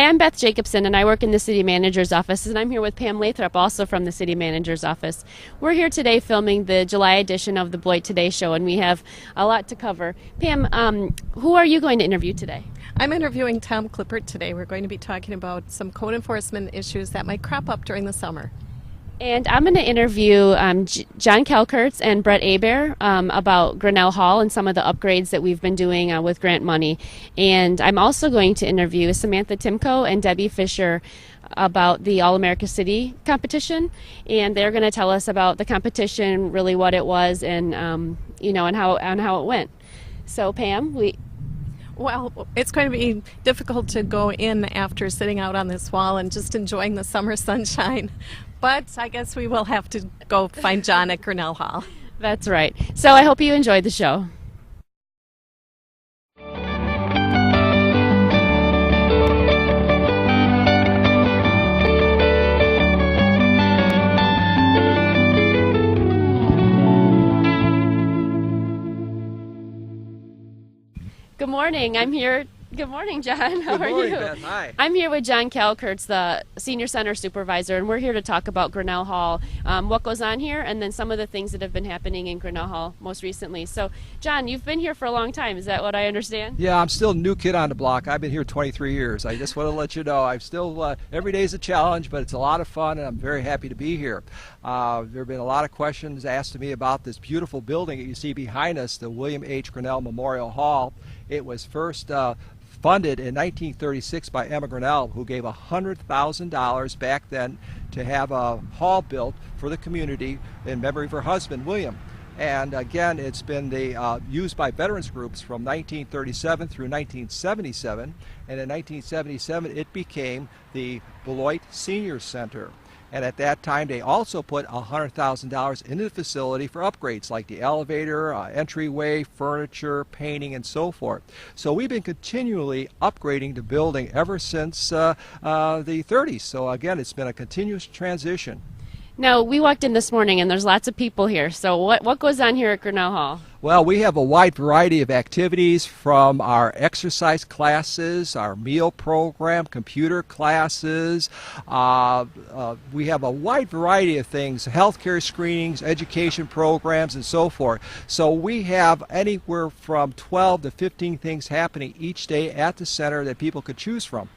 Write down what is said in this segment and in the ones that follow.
Hi, I'm Beth Jacobson, and I work in the City Manager's office, and I'm here with Pam Lathrop, also from the City Manager's office. We're here today filming the July edition of the Beloit Today Show, and we have a lot to cover. Pam, who are you going to interview today? I'm interviewing Tom Klippert today. We're going to be talking about some code enforcement issues that might crop up during the summer. And I'm going to interview John Kalkertz and Brett Hebert about Grinnell Hall and some of the upgrades that we've been doing with grant money. And I'm also going to interview Samantha Timko and Debbie Fisher about the All-America City competition. And they're going to tell us about the competition, really what it was, and and how it went. So Pam, Well, it's going to be difficult to go in after sitting out on this wall and just enjoying the summer sunshine. But I guess we will have to go find John at Grinnell Hall. That's right. So I hope you enjoyed the show. Good morning. I'm here. Good morning, John. How are you? Good morning, Beth. Hi. I'm here with John Kalkertz, the Senior Center Supervisor, and we're here to talk about Grinnell Hall, what goes on here, and then some of the things that have been happening in Grinnell Hall most recently. So, John, you've been here for a long time. Is that what I understand? Yeah, I'm still a new kid on the block. I've been here 23 years. I just want to let you know I'm still, every day is a challenge, but it's a lot of fun, and I'm very happy to be here. There have been a lot of questions asked to me about this beautiful building that you see behind us, the William H. Grinnell Memorial Hall. It was first funded in 1936 by Emma Grinnell, who gave $100,000 back then to have a hall built for the community in memory of her husband, William. And again, it's been used by veterans groups from 1937 through 1977. And in 1977, it became the Beloit Senior Center. And at that time, they also put $100,000 into the facility for upgrades like the elevator, entryway, furniture, painting, and so forth. So we've been continually upgrading the building ever since the 30s. So again, it's been a continuous transition. Now, we walked in this morning, and there's lots of people here. So what goes on here at Grinnell Hall? Well, we have a wide variety of activities, from our exercise classes, our meal program, computer classes. We have a wide variety of things, healthcare screenings, education programs, and so forth. So we have anywhere from 12 to 15 things happening each day at the center that people could choose from.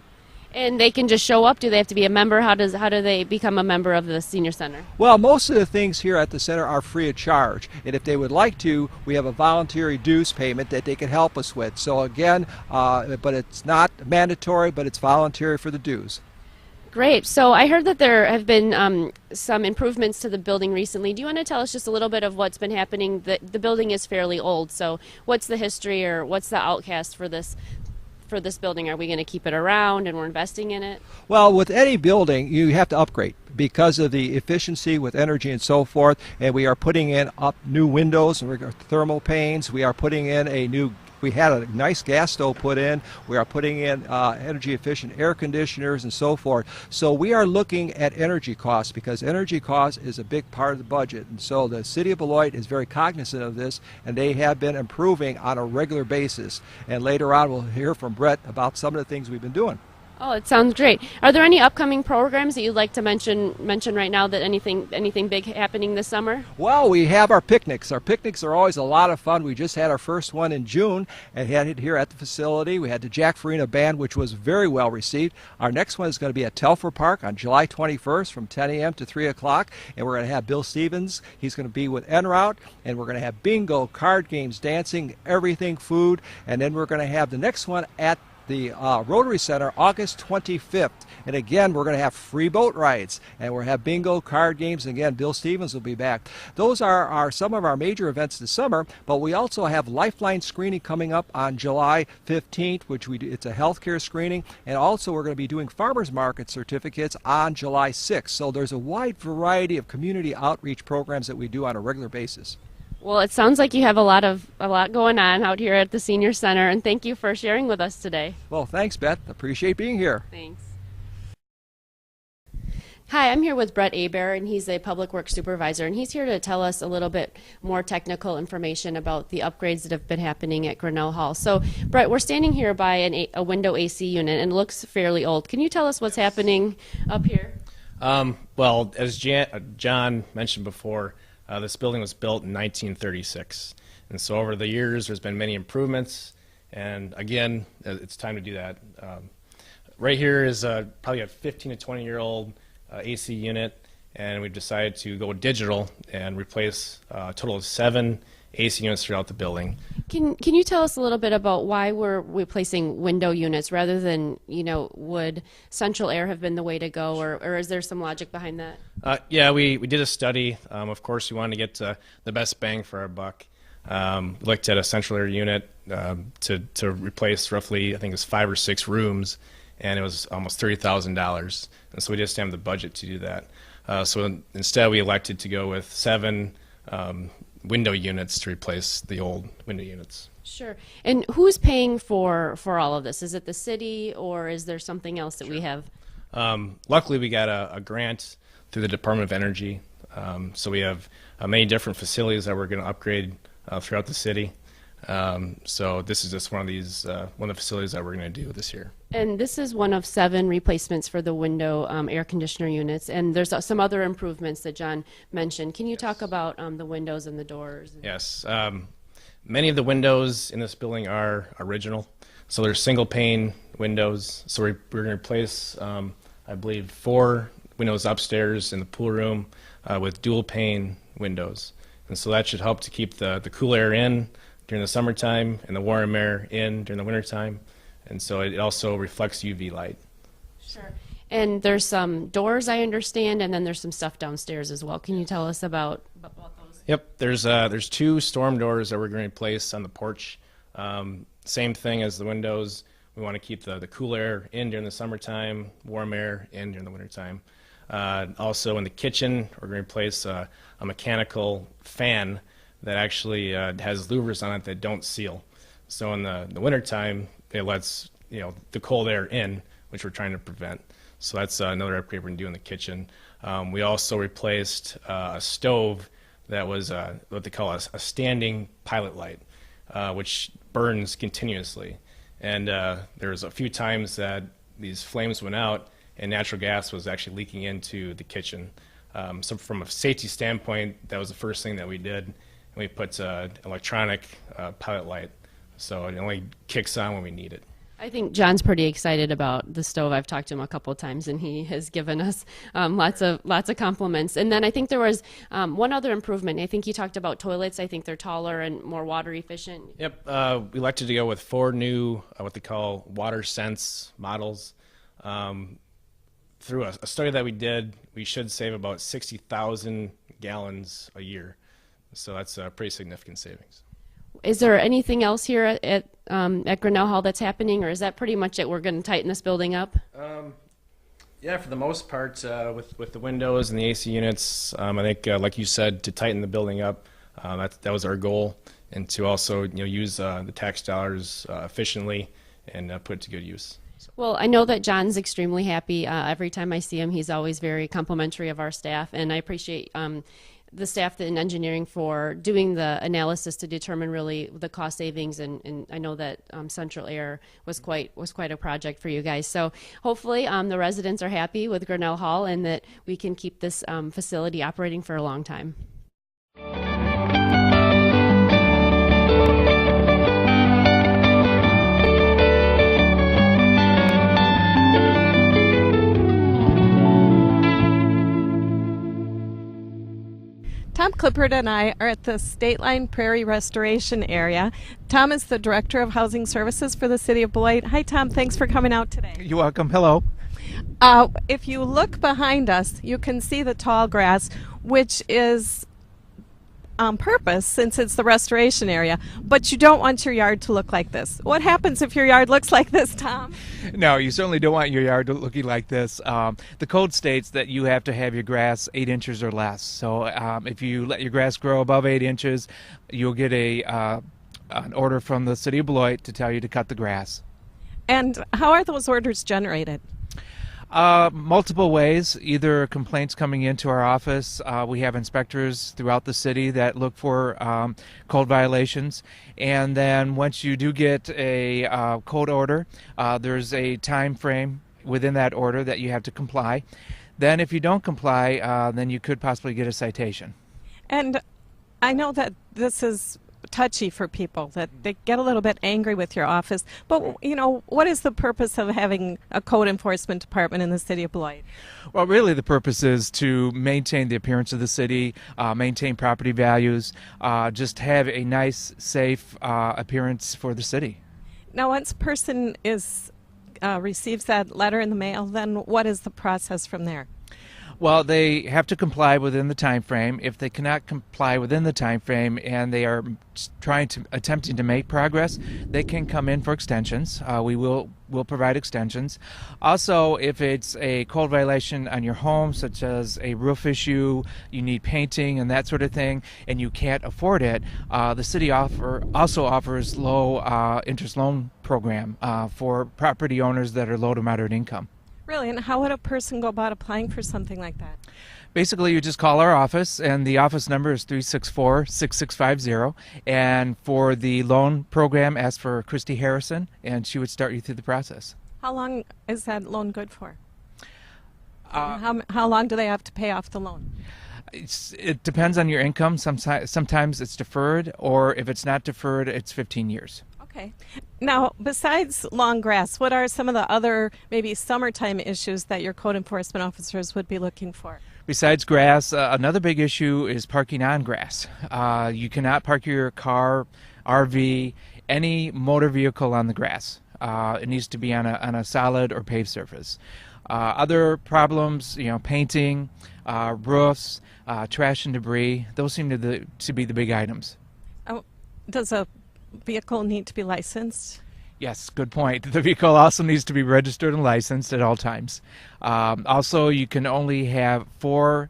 And they can just show up? Do they have to be a member? How do they become a member of the Senior Center? Well, most of the things here at the center are free of charge. And if they would like to, we have a voluntary dues payment that they can help us with. So again, but it's not mandatory, but it's voluntary for the dues. Great. So I heard that there have been some improvements to the building recently. Do you want to tell us just a little bit of what's been happening? The building is fairly old, so what's the history, or what's the outcast for this building? Are we going to keep it around and we're investing in it? Well, with any building, you have to upgrade because of the efficiency with energy and so forth. And we are putting in new windows and thermal panes. We are putting in we had a nice gas stove put in. We are putting in energy efficient air conditioners and so forth. So we are looking at energy costs, because energy cost is a big part of the budget. And so the City of Beloit is very cognizant of this, and they have been improving on a regular basis. And later on we'll hear from Brett about some of the things we've been doing. Oh, it sounds great. Are there any upcoming programs that you'd like to mention right now, that anything big happening this summer? Well, we have our picnics. Our picnics are always a lot of fun. We just had our first one in June and had it here at the facility. We had the Jack Farina Band, which was very well received. Our next one is going to be at Telfer Park on July 21st from 10 a.m. to 3 o'clock. And we're going to have Bill Stevens. He's going to be with En Route. And we're going to have bingo, card games, dancing, everything, food. And then we're going to have the next one at the Rotary Center August 25th. And again, we're going to have free boat rides, and we'll have bingo, card games, and again, Bill Stevens will be back. Those are some of our major events this summer, but we also have Lifeline screening coming up on July 15th, which it's a healthcare screening, and also we're going to be doing farmers market certificates on July 6th. So there's a wide variety of community outreach programs that we do on a regular basis. Well, it sounds like you have a lot going on out here at the Senior Center, and thank you for sharing with us today. Well, thanks, Beth. Appreciate being here. Thanks. Hi, I'm here with Brett Aber, and he's a public works supervisor, and he's here to tell us a little bit more technical information about the upgrades that have been happening at Grinnell Hall. So, Brett, we're standing here by a window AC unit, and it looks fairly old. Can you tell us what's happening up here? Well, as John mentioned before, this building was built in 1936, and so over the years there's been many improvements, and again, it's time to do that. Right here is probably a 15 to 20-year-old AC unit, and we've decided to go digital and replace a total of 7 AC units throughout the building. Can you tell us a little bit about why we're replacing window units rather than, would central air have been the way to go, or is there some logic behind that? Yeah, we did a study. Of course, we wanted to get the best bang for our buck. Looked at a central air unit to replace roughly, I think it was 5 or 6 rooms, and it was almost $30,000, and so we just didn't have the budget to do that. So instead, we elected to go with 7 window units to replace the old window units. Sure. And who's paying for all of this? Is it the city, or is there something else that we have? Luckily, we got a grant through the Department of Energy, so we have many different facilities that we're going to upgrade throughout the city. So this is just one of the facilities that we're going to do this year. And this is one of 7 replacements for the window air conditioner units, and there's some other improvements that John mentioned. Can you talk about the windows and the doors? Yes. Many of the windows in this building are original, so they're single pane windows. So we're going to replace, I believe, 4 windows upstairs in the pool room with dual pane windows, and so that should help to keep the cool air in during the summertime and the warm air in during the wintertime. And so it also reflects UV light. Sure. And there's some doors, I understand, and then there's some stuff downstairs as well. Can you tell us about those? Yep. There's 2 storm doors that we're going to replace on the porch. Same thing as the windows. We want to keep the cool air in during the summertime, warm air in during the wintertime. Also in the kitchen, we're going to replace a mechanical fan that actually has louvers on it that don't seal. So in the wintertime, it lets the cold air in, which we're trying to prevent. So that's another upgrade we're going to do in the kitchen. We also replaced a stove that was what they call a standing pilot light, which burns continuously. And there was a few times that these flames went out and natural gas was actually leaking into the kitchen. So from a safety standpoint, that was the first thing that we did. And we put electronic pilot light, so it only kicks on when we need it. I think John's pretty excited about the stove. I've talked to him a couple of times, and he has given us lots of compliments. And then I think there was one other improvement. I think he talked about toilets. I think they're taller and more water efficient. Yep, we elected to go with 4 new what they call water sense models. Through a study that we did, we should save about 60,000 gallons a year. So that's a pretty significant savings. Is there anything else here at Grinnell Hall that's happening, or is that pretty much it? We're going to tighten this building up? Yeah, for the most part, with the windows and the AC units, I think, like you said, to tighten the building up, that was our goal, and to also use the tax dollars efficiently and put it to good use. So. Well, I know that John's extremely happy. Every time I see him, he's always very complimentary of our staff, and I appreciate the staff in engineering for doing the analysis to determine really the cost savings, and I know that central air was quite a project for you guys. So hopefully the residents are happy with Grinnell Hall and that we can keep this facility operating for a long time. Tom Clippard and I are at the State Line Prairie Restoration Area. Tom is the Director of Housing Services for the City of Beloit. Hi, Tom. Thanks for coming out today. You're welcome. Hello. If you look behind us, you can see the tall grass, which is on purpose since it's the restoration area, but you don't want your yard to look like this. What happens if your yard looks like this, Tom? No, you certainly don't want your yard looking like this. The code states that you have to have your grass 8 inches or less. So if you let your grass grow above 8 inches, you'll get an order from the City of Beloit to tell you to cut the grass. And how are those orders generated? Multiple ways, either complaints coming into our office. We have inspectors throughout the city that look for code violations. And then once you do get a code order, there's a time frame within that order that you have to comply. Then if you don't comply, then you could possibly get a citation. And I know that this is touchy for people, that they get a little bit angry with your office, but you know, what is the purpose of having a code enforcement department in the city of Beloit? Well, really the purpose is to maintain the appearance of the city, maintain property values, just have a nice, safe appearance for the city. Now, once a person is receives that letter in the mail, then what is the process from there? Well, they have to comply within the time frame. If they cannot comply within the time frame and they are attempting to make progress, they can come in for extensions. We will provide extensions. Also, if it's a code violation on your home, such as a roof issue, you need painting and that sort of thing, and you can't afford it, the city also offers low interest loan program for property owners that are low to moderate income. Really, and how would a person go about applying for something like that? Basically, you just call our office, and the office number is 364-6650. And for the loan program, ask for Christy Harrison, and she would start you through the process. How long is that loan good for? How long do they have to pay off the loan? It depends on your income. Sometimes it's deferred, or if it's not deferred, it's 15 years. Okay. Now, besides long grass, what are some of the other maybe summertime issues that your code enforcement officers would be looking for? Besides grass, another big issue is parking on grass. You cannot park your car, RV, any motor vehicle on the grass. It needs to be on a solid or paved surface. Other problems, painting, roofs, trash and debris, those seem to be the big items. Oh, does a vehicle need to be licensed? Yes, good point. The vehicle also needs to be registered and licensed at all times. Also, you can only have 4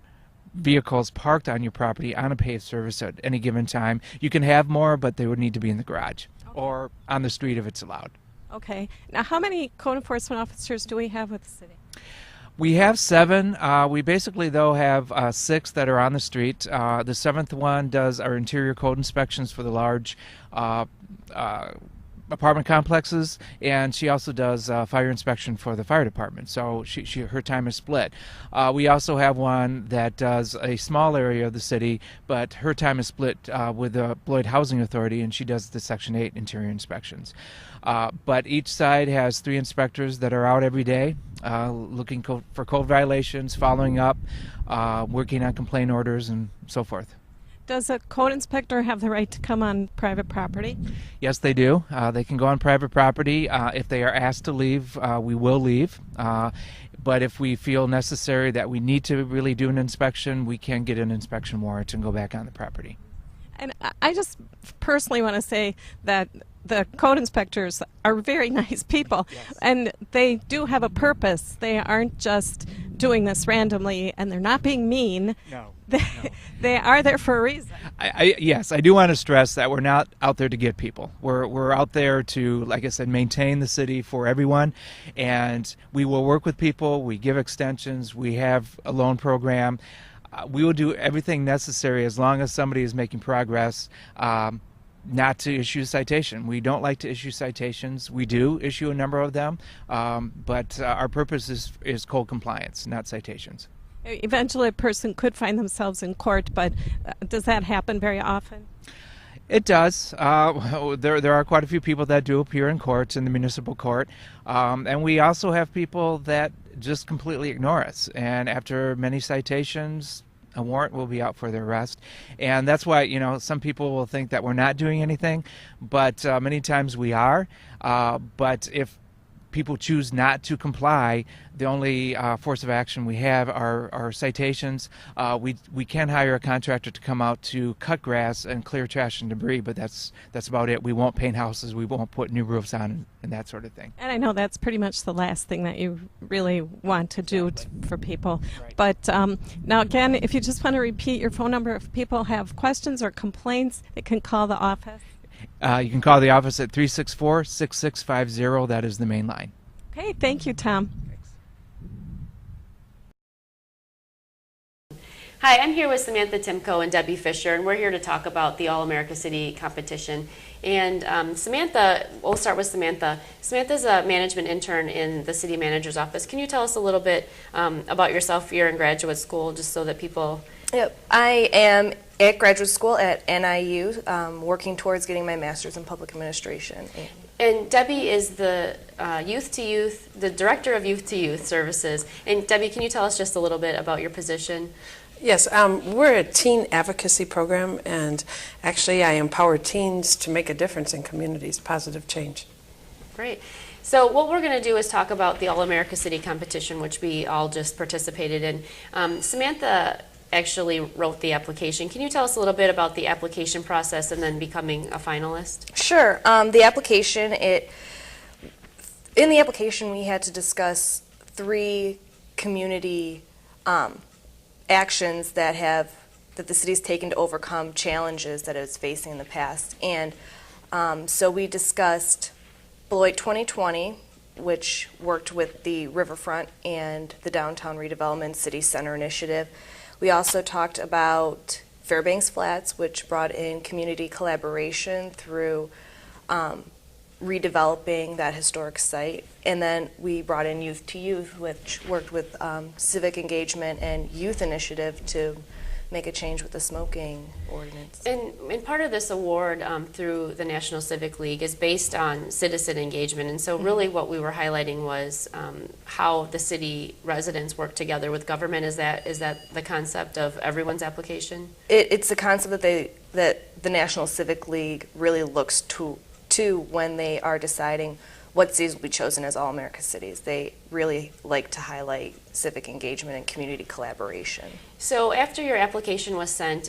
vehicles parked on your property on a paved surface at any given time. You can have more, but they would need to be in the garage or on the street if it's allowed. Okay. Now, how many code enforcement officers do we have with the city? We have 7. We basically, though, have 6 that are on the street. The 7th one does our interior code inspections for the large apartment complexes, and she also does fire inspection for the fire department. So her time is split. We also have one that does a small area of the city, but her time is split with the Beloit Housing Authority, and she does the Section 8 interior inspections. But each side has 3 inspectors that are out every day looking for code violations, following up, working on complaint orders, and so forth. Does a code inspector have the right to come on private property? Yes, they do. They can go on private property. If they are asked to leave, we will leave. But if we feel necessary that we need to really do an inspection, we can get an inspection warrant and go back on the property. And I just personally want to say that the code inspectors are very nice people, yes, and they do have a purpose. They aren't just doing this randomly, and they're not being mean. No. They are there for a reason. Yes, I do want to stress that we're not out there to get people. We're out there to, like I said, maintain the city for everyone, and we will work with people. We give extensions. We have a loan program. We will do everything necessary as long as somebody is making progress not to issue a citation. We don't like to issue citations. We do issue a number of them, but our purpose is code compliance, not citations. Eventually a person could find themselves in court, but does that happen very often? It does. There are quite a few people that do appear in courts, in the municipal court, and we also have people that just completely ignore us, and after many citations, a warrant will be out for their arrest. And that's why, some people will think that we're not doing anything, but many times we are. But if people choose not to comply, the only force of action we have are citations. We can hire a contractor to come out to cut grass and clear trash and debris, but that's about it. We won't paint houses, we won't put new roofs on, and that sort of thing. And I know that's pretty much the last thing that you really want to do for people. Right. But now again, if you just want to repeat your phone number, if people have questions or complaints, they can call the office. You can call the office at 364-6650. That is the main line. Okay, thank you, Tom. Thanks. Hi, I'm here with Samantha Timko and Debbie Fisher, and we're here to talk about the All-America City competition. And Samantha, we'll start with Samantha. Samantha's a management intern in the city manager's office. Can you tell us a little bit about yourself? You're in graduate school, just so that people... Yep. I am at graduate school at NIU, working towards getting my master's in public administration. And Debbie is the the director of Youth to Youth services. And Debbie, can you tell us just a little bit about your position? Yes, we're a teen advocacy program, and actually I empower teens to make a difference in communities, positive change. Great. So what we're going to do is talk about the All-America City competition, which we all just participated in. Samantha actually wrote the application. Can you tell us a little bit about the application process and then becoming a finalist? Sure. The application, in the application we had to discuss 3 community actions that the city's taken to overcome challenges that it was facing in the past. And so we discussed Beloit 2020, which worked with the riverfront and the downtown redevelopment city center initiative. We also talked about Fairbanks Flats, which brought in community collaboration through redeveloping that historic site. And then we brought in Youth to Youth, which worked with civic engagement and youth initiative to make a change with the smoking ordinance. And part of this award through the National Civic League is based on citizen engagement. And so really what we were highlighting was how the city residents work together with government. Is that the concept of everyone's application? It's the concept that the National Civic League really looks to when they are deciding what cities will be chosen as All-America cities. They really like to highlight civic engagement and community collaboration. So after your application was sent,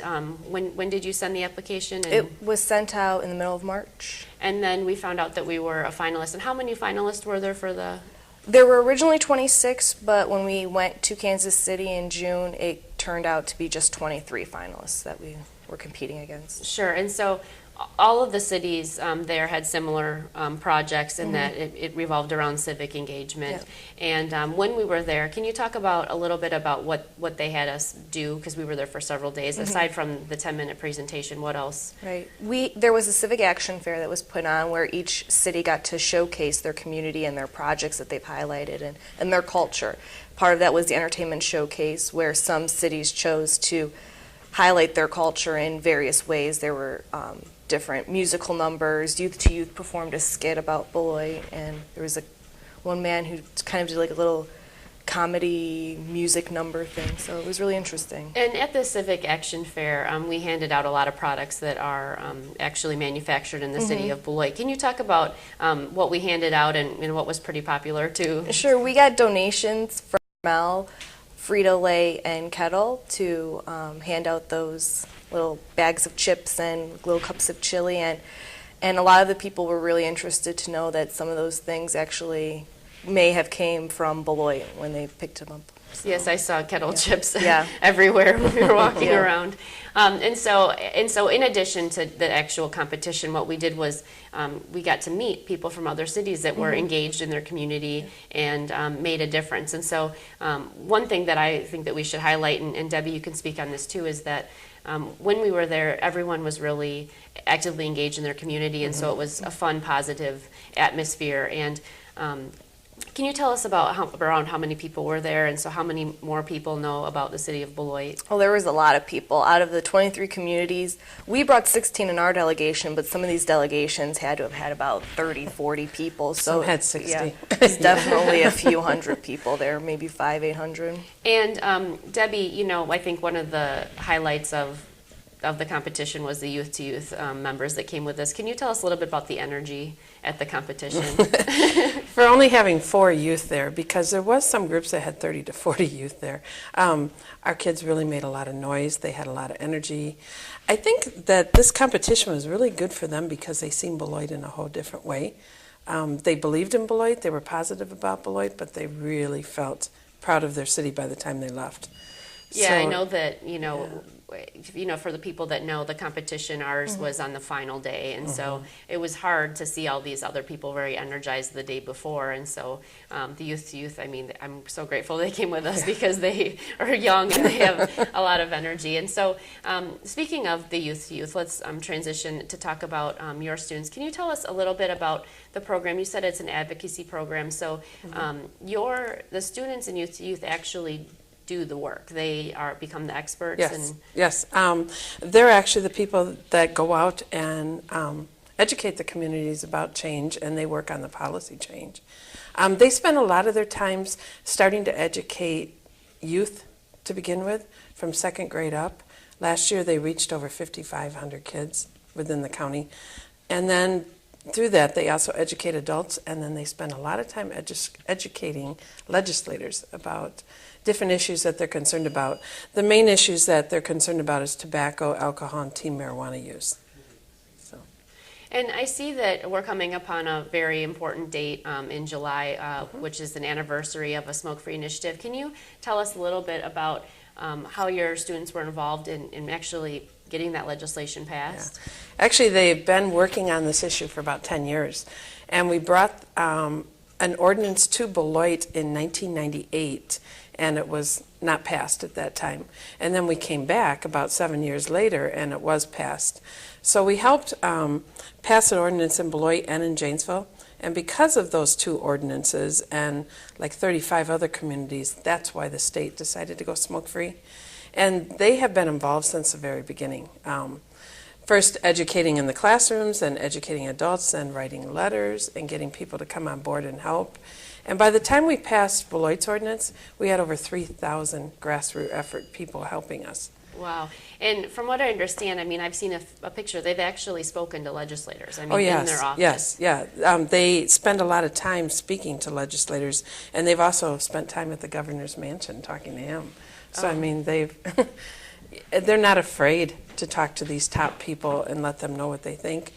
when did you send the application? It was sent out in the middle of March. And then we found out that we were a finalist. And how many finalists were there for the... There were originally 26, but when we went to Kansas City in June, it turned out to be just 23 finalists that we were competing against. Sure. And so all of the cities there had similar projects in that it revolved around civic engagement. Yep. And when we were there, can you talk about a little bit about what they had us do? Because we were there for several days. Aside from the 10-minute presentation, what else? Right. There was a civic action fair that was put on where each city got to showcase their community and their projects that they've highlighted and their culture. Part of that was the entertainment showcase, where some cities chose to highlight their culture in various ways. There were different musical numbers. Youth to Youth performed a skit about Beloit, and there was one man who kind of did like a little comedy music number thing, so it was really interesting. And at the Civic Action Fair, we handed out a lot of products that are actually manufactured in the city of Beloit. Can you talk about what we handed out and what was pretty popular too? Sure, we got donations from Mel, Frito-Lay, and Kettle to hand out those little bags of chips and little cups of chili, and a lot of the people were really interested to know that some of those things actually may have came from Beloit when they picked them up. Yes, I saw Kettle chips Yeah. everywhere when we were walking around. And so in addition to the actual competition, what we did was we got to meet people from other cities that were engaged in their community and made a difference. And so one thing that I think that we should highlight, and Debbie, you can speak on this too, is that when we were there, everyone was really actively engaged in their community, and so it was a fun, positive atmosphere. And can you tell us about around how many people were there, and so how many more people know about the city of Beloit? Well, there was a lot of people. Out of the 23 communities, we brought 16 in our delegation, but some of these delegations had to have had about 30, 40 people. So Some had 60. Yeah, it's definitely a few hundred people there, maybe 500, 800. And Debbie, I think one of the highlights of the competition was the Youth to Youth members that came with us. Can you tell us a little bit about the energy at the competition? For only having 4 youth there, because there was some groups that had 30 to 40 youth there, our kids really made a lot of noise. They had a lot of energy. I think that this competition was really good for them because they seen Beloit in a whole different way. They believed in Beloit. They were positive about Beloit, but they really felt proud of their city by the time they left. Yeah, I So- know that, for the people that know the competition, ours was on the final day. And so it was hard to see all these other people very energized the day before. And so the youth, I mean, I'm so grateful they came with us because they are young and they have a lot of energy. And so speaking of the youth, let's transition to talk about your students. Can you tell us a little bit about the program? You said it's an advocacy program. So the students in youth actually do the work. They become the experts. Yes, yes. They're actually the people that go out and educate the communities about change, and they work on the policy change. They spend a lot of their times starting to educate youth to begin with, from second grade up. Last year they reached over 5,500 kids within the county. And then through that they also educate adults, and then they spend a lot of time educating legislators about different issues that they're concerned about. The main issues that they're concerned about is tobacco, alcohol, and teen marijuana use. And I see that we're coming upon a very important date in July, which is an anniversary of a smoke-free initiative. Can you tell us a little bit about how your students were involved in actually getting that legislation passed? Yeah. Actually, they've been working on this issue for about 10 years. And we brought an ordinance to Beloit in 1998, and it was not passed at that time. And then we came back about 7 years later, and it was passed. So we helped pass an ordinance in Beloit and in Janesville. And because of those two ordinances and like 35 other communities, that's why the state decided to go smoke-free. And they have been involved since the very beginning. First educating in the classrooms, and educating adults, and writing letters, and getting people to come on board and help. And by the time we passed Beloit's ordinance, we had over 3,000 grassroots effort people helping us. Wow. And from what I understand, I mean, I've seen a picture. They've actually spoken to legislators, I mean, Oh, yes, in their office. yes, yeah. They spend a lot of time speaking to legislators, and they've also spent time at the governor's mansion talking to him. So, I mean, they're not afraid to talk to these top people and let them know what they think.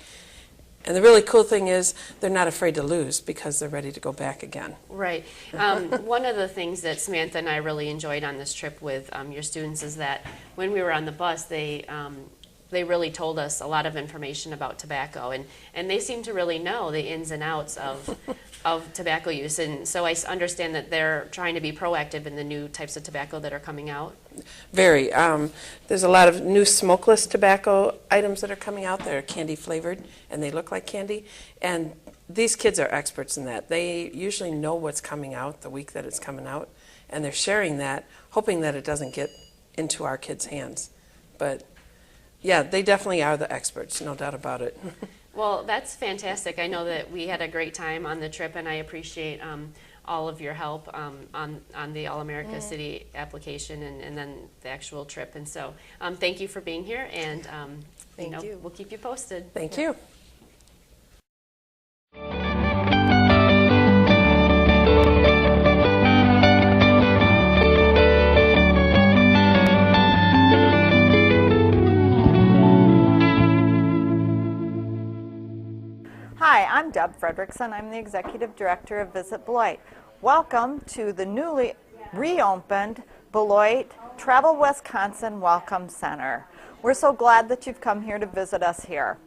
And the really cool thing is they're not afraid to lose because they're ready to go back again. Right. One of the things that Samantha and I really enjoyed on this trip with your students is that when we were on the bus, they really told us a lot of information about tobacco, and they seem to really know the ins and outs of tobacco use. And so I understand that they're trying to be proactive in the new types of tobacco that are coming out. Very. There's a lot of new smokeless tobacco items that are coming out that are candy flavored, and they look like candy. And these kids are experts in that. They usually know what's coming out the week that it's coming out, and they're sharing that, hoping that it doesn't get into our kids' hands. But yeah, they definitely are the experts, no doubt about it. Well, that's fantastic. I know that we had a great time on the trip, and I appreciate all of your help on the All-America City application and then the actual trip. And so thank you for being here, and Thank you. we'll keep you posted. Thank you. Hi, I'm Deb Fredrickson. I'm the Executive Director of Visit Beloit. Welcome to the newly reopened Beloit Travel Wisconsin Welcome Center. We're so glad that you've come here to visit us here.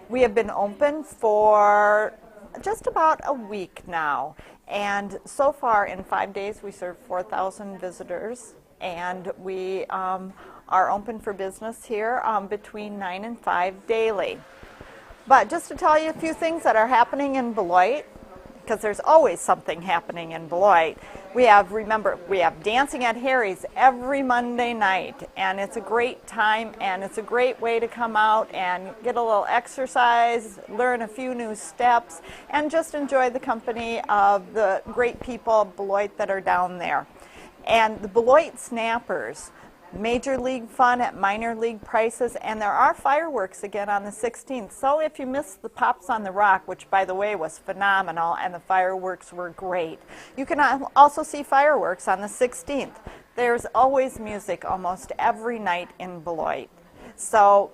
We have been open for just about a week now, and so far in 5 days we served 4,000 visitors, and we are open for business here between 9 and 5 daily. But just to tell you a few things that are happening in Beloit, because there's always something happening in Beloit. We have Dancing at Harry's every Monday night, and it's a great time, and it's a great way to come out and get a little exercise, learn a few new steps, and just enjoy the company of the great people of Beloit that are down there. And the Beloit Snappers, major league fun at minor league prices, and there are fireworks again on the 16th. So if you missed the Pops on the Rock, which by the way was phenomenal, and the fireworks were great, you can also see fireworks on the 16th. There's always music almost every night in Beloit. So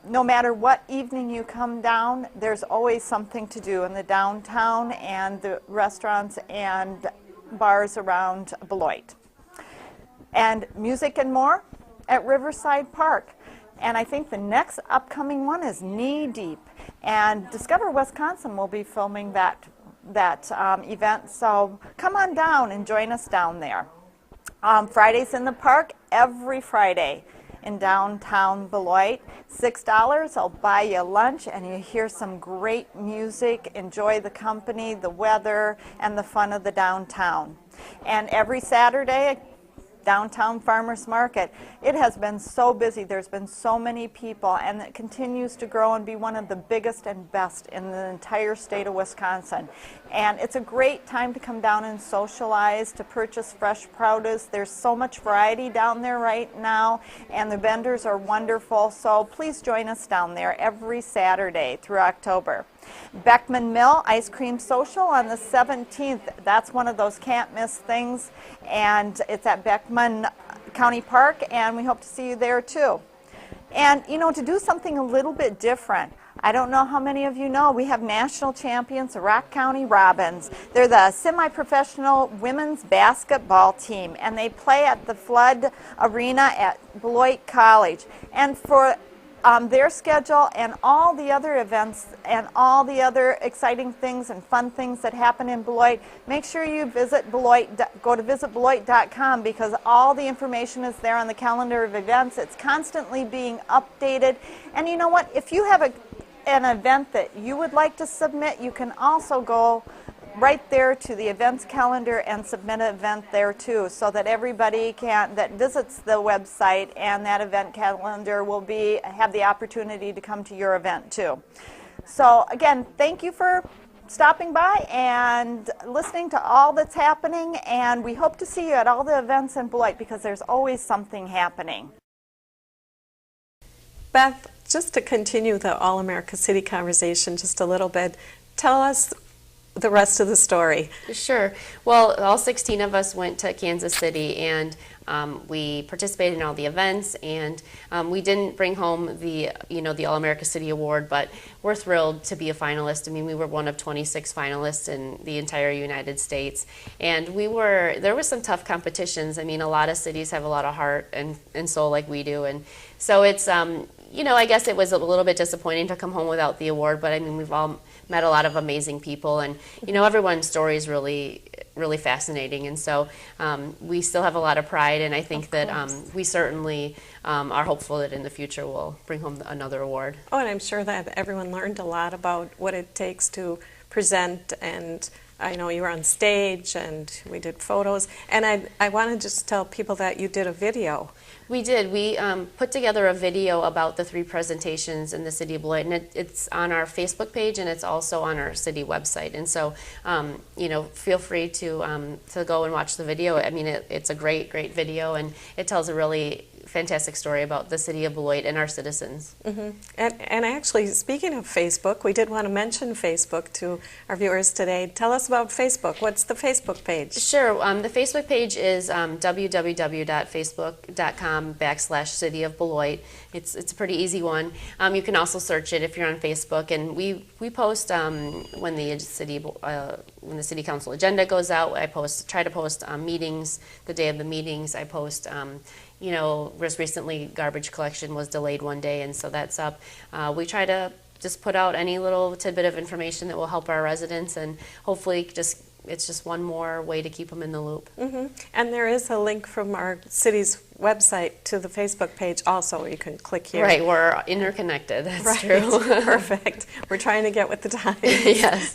no matter what evening you come down, there's always something to do in the downtown and the restaurants and bars around Beloit. and music and more at Riverside Park. And I think the next upcoming one is Knee Deep. And Discover Wisconsin will be filming that event. So come on down and join us down there. Fridays in the Park, every Friday in downtown Beloit. $6, I'll buy you lunch and you hear some great music, enjoy the company, the weather, and the fun of the downtown. And every Saturday, downtown farmers market. It has been so busy. There's been so many people, and it continues to grow and be one of the biggest and best in the entire state of Wisconsin. And it's a great time to come down and socialize, to purchase fresh produce. There's so much variety down there right now, and the vendors are wonderful. So please join us down there every Saturday through October. Beckman Mill Ice Cream Social on the 17th. That's one of those can't miss things, and it's at Beckman County Park, and we hope to see you there too. And you know, to do something a little bit different, I don't know how many of you know, we have national champions, the Rock County Robins. They're the semi-professional women's basketball team, and they play at the Flood Arena at Beloit College. And for their schedule and all the other events and all the other exciting things and fun things that happen in Beloit, make sure you visit Beloit, go to visitbeloit.com, because all the information is there on the calendar of events. It's constantly being updated. And you know what? If you have an event that you would like to submit, you can also go right there to the events calendar and submit an event there too, so that everybody that visits the website and that event calendar will have the opportunity to come to your event too. So again, thank you for stopping by and listening to all that's happening, and we hope to see you at all the events in Beloit, because there's always something happening. Beth, just to continue the All-America City conversation just a little bit, tell us the rest of the story. Sure. Well, all 16 of us went to Kansas City, and we participated in all the events, and we didn't bring home the All-America City Award, but we're thrilled to be a finalist. I mean, we were one of 26 finalists in the entire United States, and there was some tough competitions. I mean, a lot of cities have a lot of heart and soul like we do, and so it's I guess it was a little bit disappointing to come home without the award, but I mean, we've all met a lot of amazing people, and everyone's story is really, really fascinating, and so we still have a lot of pride, and I think that we certainly are hopeful that in the future we'll bring home another award. Oh, and I'm sure that everyone learned a lot about what it takes to present, and I know you were on stage and we did photos, and I want to just tell people that you did a video. We did. We put together a video about the 3 presentations in the city of Beloit, and it's on our Facebook page, and it's also on our city website. And so, feel free to go and watch the video. I mean, it's a great, great video, and it tells a really fantastic story about the city of Beloit and our citizens. Mm-hmm. And actually, speaking of Facebook, we did want to mention Facebook to our viewers today. Tell us about Facebook. What's the Facebook page? Sure. The Facebook page is www.facebook.com/City of Beloit. It's a pretty easy one. You can also search it if you're on Facebook, and we post when the city council agenda goes out. I try to post meetings, the day of the meetings. I post. Just recently garbage collection was delayed one day, and so that's up. We try to just put out any little tidbit of information that will help our residents, and hopefully it's just one more way to keep them in the loop. Mm-hmm. And there is a link from our city's website to the Facebook page also, where you can click here. Right, we're interconnected, that's right. true. Perfect. We're trying to get with the times. Yes.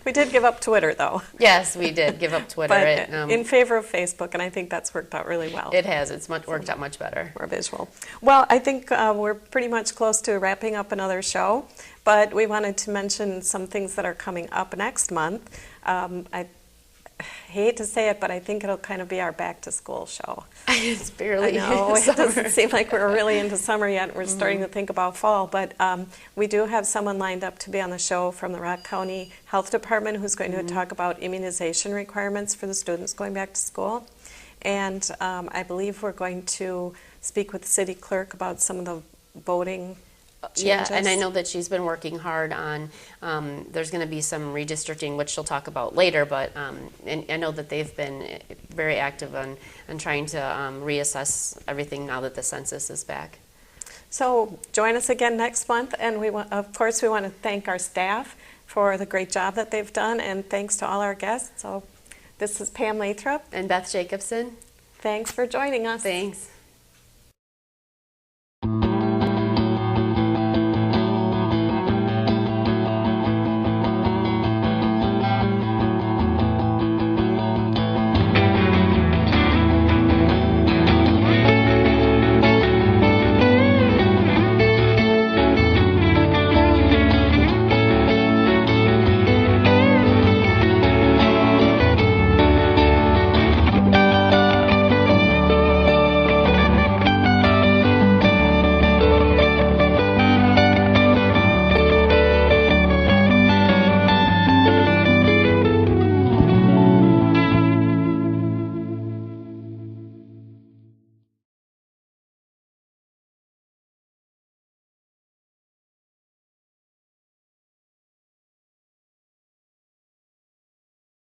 We did give up Twitter, though. Yes, we did give up Twitter. But in favor of Facebook, and I think that's worked out really well. It has. It's worked out much better. More visual. Well, I think we're pretty much close to wrapping up another show, but we wanted to mention some things that are coming up next month. I hate to say it, but I think it'll kind of be our back-to-school show. It's barely summer. It doesn't seem like we're really into summer yet. We're starting to think about fall, but we do have someone lined up to be on the show from the Rock County Health Department who's going to talk about immunization requirements for the students going back to school. And I believe we're going to speak with the city clerk about some of the voting Yeah, and I changes. know that she's been working hard on, there's going to be some redistricting, which she'll talk about later, but and I know that they've been very active on trying to reassess everything now that the census is back. So join us again next month, and of course we want to thank our staff for the great job that they've done, and thanks to all our guests. So this is Pam Lathrop. And Beth Jacobson, Thanks for joining us. thanks.